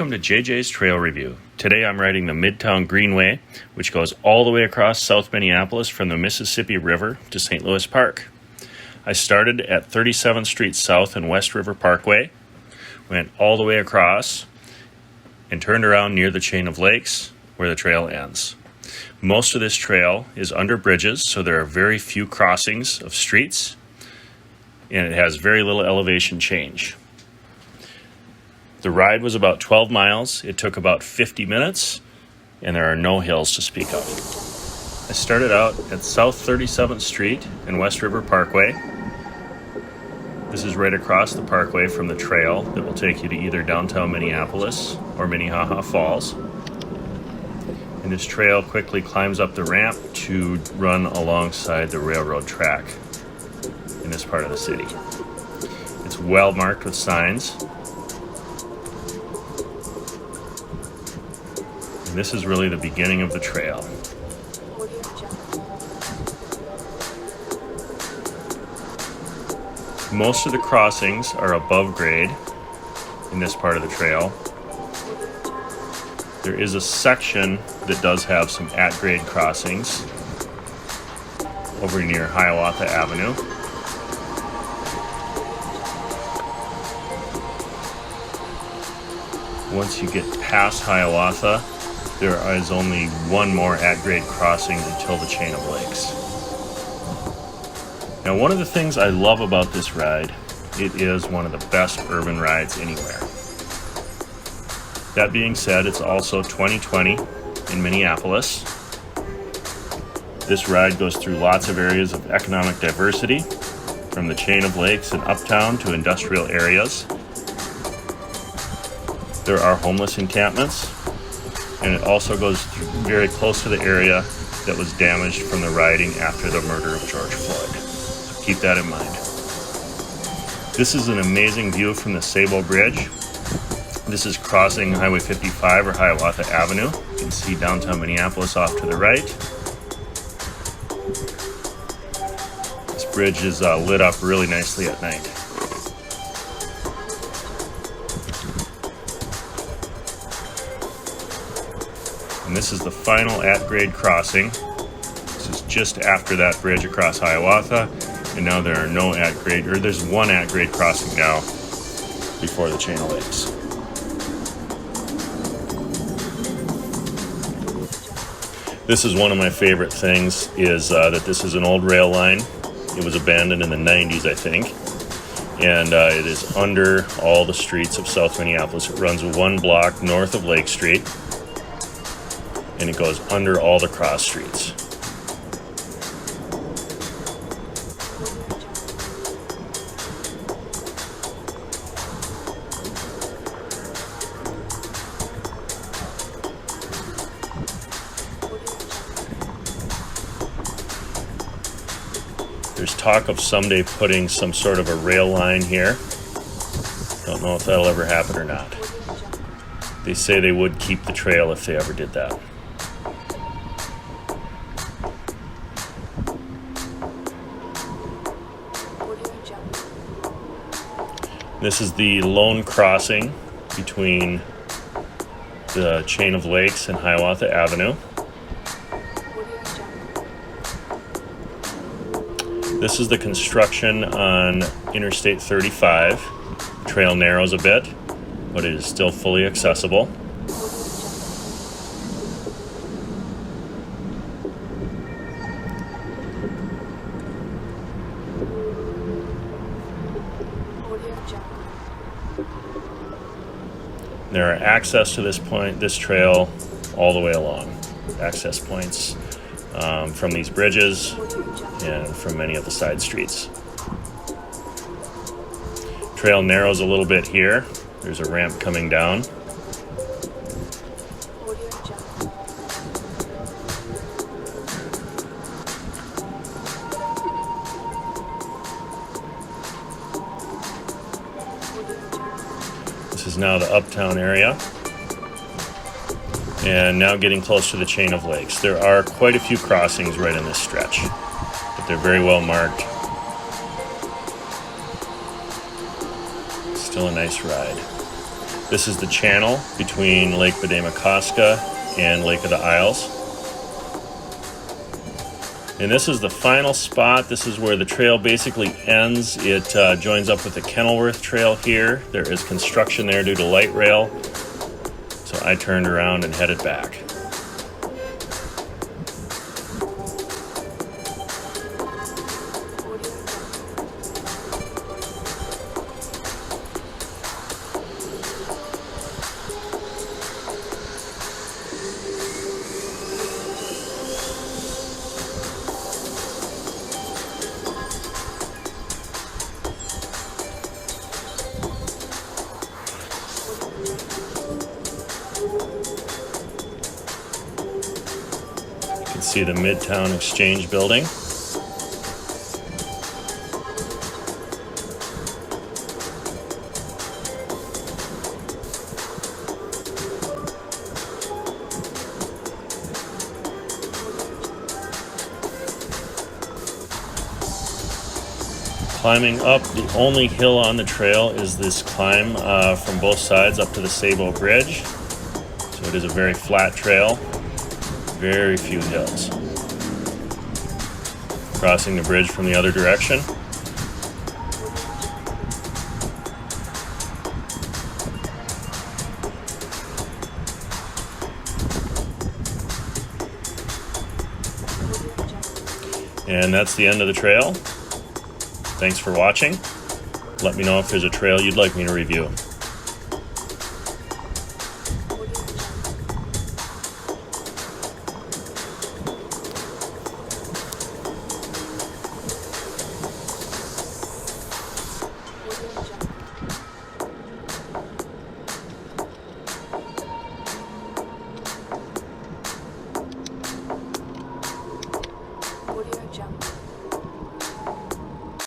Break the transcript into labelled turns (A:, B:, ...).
A: Welcome to JJ's Trail Review. Today I'm riding the Midtown Greenway, which goes all the way across South Minneapolis from the Mississippi River to St. Louis Park. I started at 37th Street South and West River Parkway, went all the way across, and turned around near the chain of lakes where the trail ends. Most of this trail is under bridges, so there are very few crossings of streets, and it has very little elevation change. The ride was about 12 miles. It took about 50 minutes, and there are no hills to speak of. I started out at South 37th Street and West River Parkway. This is right across the parkway from the trail that will take you to either downtown Minneapolis or Minnehaha Falls. And this trail quickly climbs up the ramp to run alongside the railroad track in this part of the city. It's well marked with signs. And this is really the beginning of the trail. Most of the crossings are above grade in this part of the trail. There is a section that does have some at-grade crossings over near Hiawatha Avenue. Once you get past Hiawatha, there is only one more at-grade crossing until the chain of lakes. Now, one of the things I love about this ride, it is one of the best urban rides anywhere. That being said, it's also 2020 in Minneapolis. This ride goes through lots of areas of economic diversity, from the chain of lakes and uptown to industrial areas. There are homeless encampments, and it also goes very close to the area that was damaged from the rioting after the murder of George Floyd. So keep that in mind. This is an amazing view from the Sabo Bridge. This is crossing Highway 55 or Hiawatha Avenue. You can see downtown Minneapolis off to the right. This bridge is lit up really nicely at night. And this is the final at-grade crossing. This is just after that bridge across Hiawatha, and now there are no at-grade, or there's one at-grade crossing now before the chain of lakes. This is one of my favorite things, is that this is an old rail line. It was abandoned in the 90s, I think, and it is under all the streets of South Minneapolis. It runs one block north of Lake Street, and it goes under all the cross streets. There's talk of someday putting some sort of a rail line here. Don't know if that'll ever happen or not. They say they would keep the trail if they ever did that. This is the lone crossing between the chain of lakes and Hiawatha Avenue. This is the construction on Interstate 35. The trail narrows a bit, but it is still fully accessible. There are access to this trail all the way along. Access points from these bridges and from many of the side streets. Trail narrows a little bit here. There's a ramp coming down. This is now the uptown area. And now getting close to the chain of lakes. There are quite a few crossings right in this stretch, but they're very well marked. Still a nice ride. This is the channel between Lake Bedema-Cosca and Lake of the Isles. And this is the final spot. This is where the trail basically ends. It joins up with the Kenilworth Trail here. There is construction there due to light rail. So I turned around and headed back. You can see the Midtown Exchange building. Climbing up, the only hill on the trail is this climb from both sides up to the Sabo Bridge. So it is a very flat trail, very few hills. Crossing the bridge from the other direction. And that's the end of the trail. Thanks for watching. Let me know if there's a trail you'd like me to review.